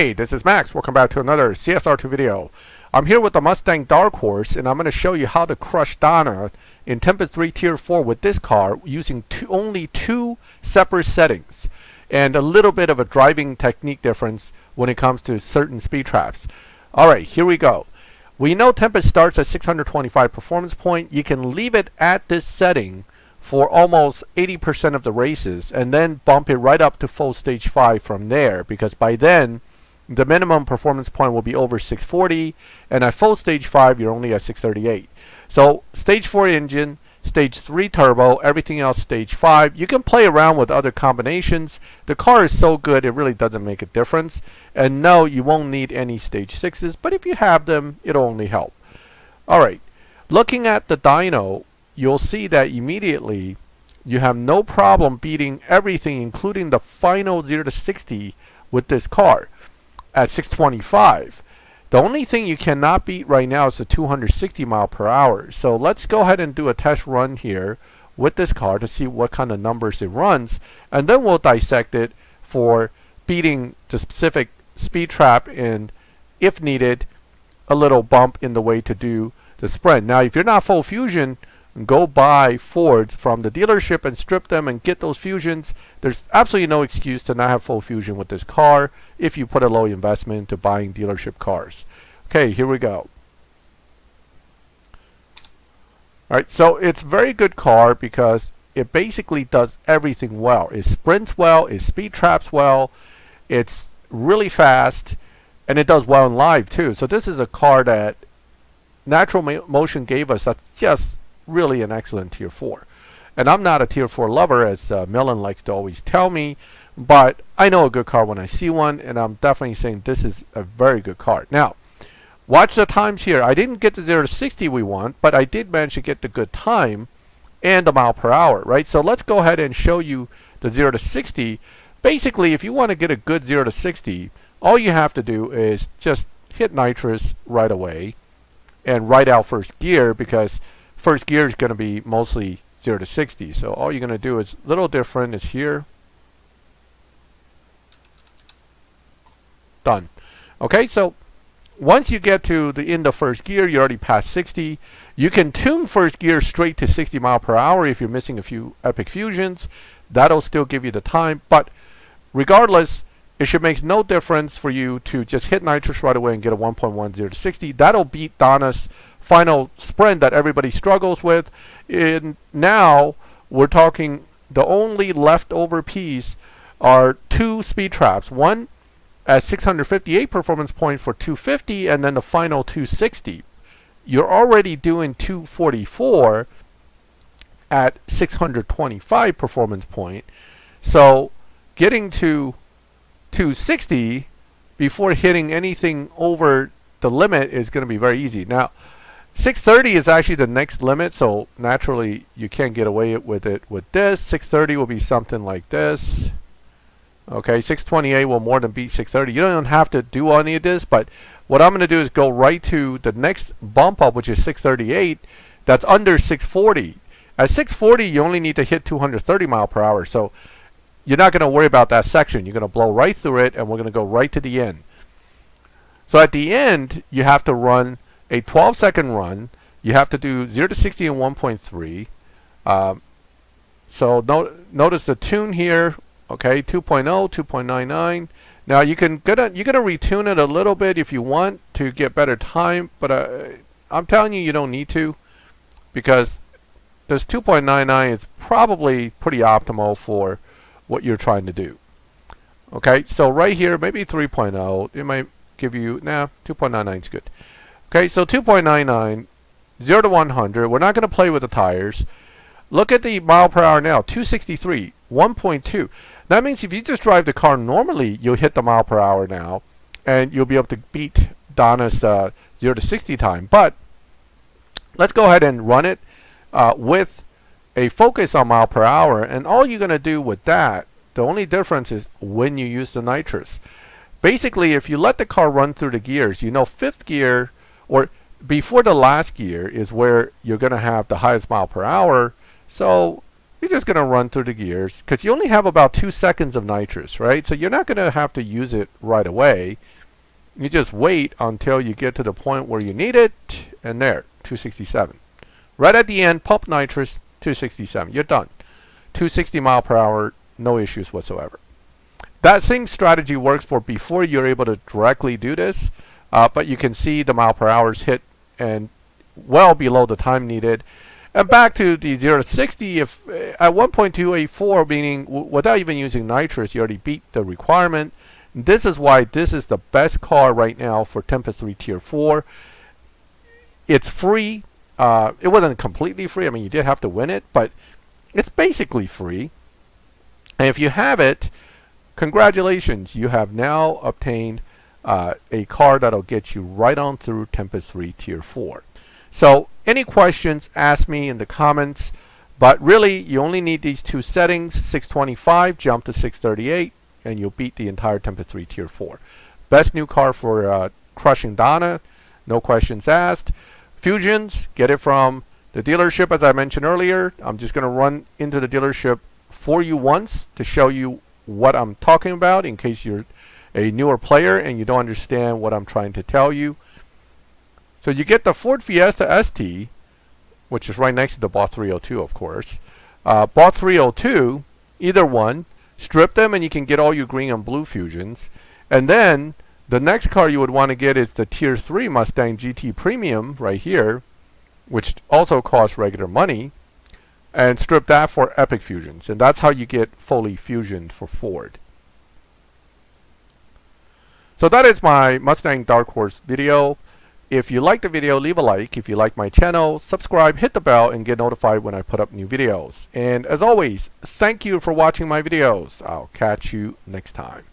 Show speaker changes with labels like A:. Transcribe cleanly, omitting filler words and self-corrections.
A: Hey, this is Max. Welcome back to another CSR2 video. I'm here with the Mustang Dark Horse, and I'm going to show you how to crush Donna in Tempest Tier 4 with this car using only two separate settings and a little bit of a driving technique difference when it comes to certain speed traps. Alright, here we go. We know Tempest starts at 625 performance point. You can leave it at this setting for almost 80% of the races and then bump it right up to full stage 5 from there, because by then the minimum performance point will be over 640, and at full stage 5 you're only at 638. So stage 4 engine, stage 3 turbo, everything else stage 5. You can play around with other combinations. The car is so good it really doesn't make a difference. And no, you won't need any stage 6s, but if you have them, it'll only help. Alright, looking at the dyno, you'll see that immediately you have no problem beating everything, including the final 0 to 60 with this car at 625. The only thing you cannot beat right now is the 260 mile per hour. So let's go ahead and do a test run here with this car to see what kind of numbers it runs, and then we'll dissect it for beating the specific speed trap and, if needed, a little bump in the way to do the sprint. Now if you're not full fusion, go buy Fords from the dealership and strip them and get those fusions. There's absolutely no excuse to not have full fusion with this car if you put a low investment into buying dealership cars. Okay, here we go. Alright, so it's a very good car because it basically does everything well. It sprints well, it speed traps well, it's really fast, and it does well in live too. So this is a car that Natural Motion gave us that's just really an excellent Tier 4. And I'm not a Tier 4 lover, as Millen likes to always tell me, but I know a good car when I see one, and I'm definitely saying this is a very good car. Now, watch the times here. I didn't get the 0 to 60 we want, but I did manage to get the good time and the mile per hour, right? So let's go ahead and show you the 0 to 60. Basically, if you want to get a good 0 to 60, all you have to do is just hit nitrous right away and ride out first gear, because first gear is going to be mostly 0 to 60. So all you're going to do is a little different is here. Done. Okay, so once you get to the end of first gear, you're already past 60. You can tune first gear straight to 60 mile per hour if you're missing a few epic fusions. That'll still give you the time, but regardless, it should make no difference for you to just hit nitrous right away and get a 1.10 to 60. That'll beat Donna's final sprint that everybody struggles with. And now we're talking the only leftover piece are two speed traps. One at 658 performance point for 250, and then the final 260. You're already doing 244 at 625 performance point. So getting to 260 before hitting anything over the limit is going to be very easy. Now 630 is actually the next limit, so naturally you can't get away with it with this. 630 will be something like this. Okay, 628 will more than beat 630. You don't have to do any of this, but what I'm going to do is go right to the next bump up, which is 638. That's under 640. At 640, you only need to hit 230 mile per hour, so you're not going to worry about that section. You're going to blow right through it, and we're going to go right to the end. So at the end, you have to run a 12-second run. You have to do 0 to 60 in 1.3. So notice the tune here. Okay, 2.0, 2.99. Now you're gonna retune it a little bit if you want to get better time, but I'm telling you, you don't need to, because this 2.99 is probably pretty optimal for what you're trying to do. Okay, so right here, maybe 3.0. It might give you 2.99 is good. Okay, so 2.99, 0 to 100. We're not going to play with the tires. Look at the mile per hour now, 263, 1.2. That means if you just drive the car normally, you'll hit the mile per hour now, and you'll be able to beat Donna's 0 to 60 time. But let's go ahead and run it with a focus on mile per hour, and all you're going to do with that, the only difference is when you use the nitrous. Basically, if you let the car run through the gears, you know fifth gear, or before the last gear, is where you're going to have the highest mile per hour. So you're just going to run through the gears because you only have about 2 seconds of nitrous, right? So you're not going to have to use it right away. You just wait until you get to the point where you need it, and there, 267. Right at the end, pump nitrous, 267. You're done. 260 mile per hour, no issues whatsoever. That same strategy works for before you're able to directly do this, but you can see the mile per hours hit and well below the time needed. And back to the 0 to 60, if at 1.284, meaning without even using nitrous, you already beat the requirement. This is why this is the best car right now for Tempest 3 Tier 4. It's free. It wasn't completely free. I mean, you did have to win it, but it's basically free. And if you have it, congratulations. You have now obtained a car that'll get you right on through Tempest 3 Tier 4. So any questions, ask me in the comments. But really, you only need these two settings, 625, jump to 638, and you'll beat the entire Tempest 3 Tier 4. Best new car for crushing Donna, no questions asked. Fusions, get it from the dealership, as I mentioned earlier. I'm just going to run into the dealership for you once to show you what I'm talking about in case you're a newer player and you don't understand what I'm trying to tell you. So you get the Ford Fiesta ST, which is right next to the Bot 302, of course. Bot 302, either one, strip them and you can get all your green and blue fusions. And then the next car you would want to get is the Tier 3 Mustang GT Premium right here, which also costs regular money, and strip that for epic fusions. And that's how you get fully fusioned for Ford. So that is my Mustang Dark Horse video. If you like the video, leave a like. If you like my channel, subscribe, hit the bell, and get notified when I put up new videos. And as always, thank you for watching my videos. I'll catch you next time.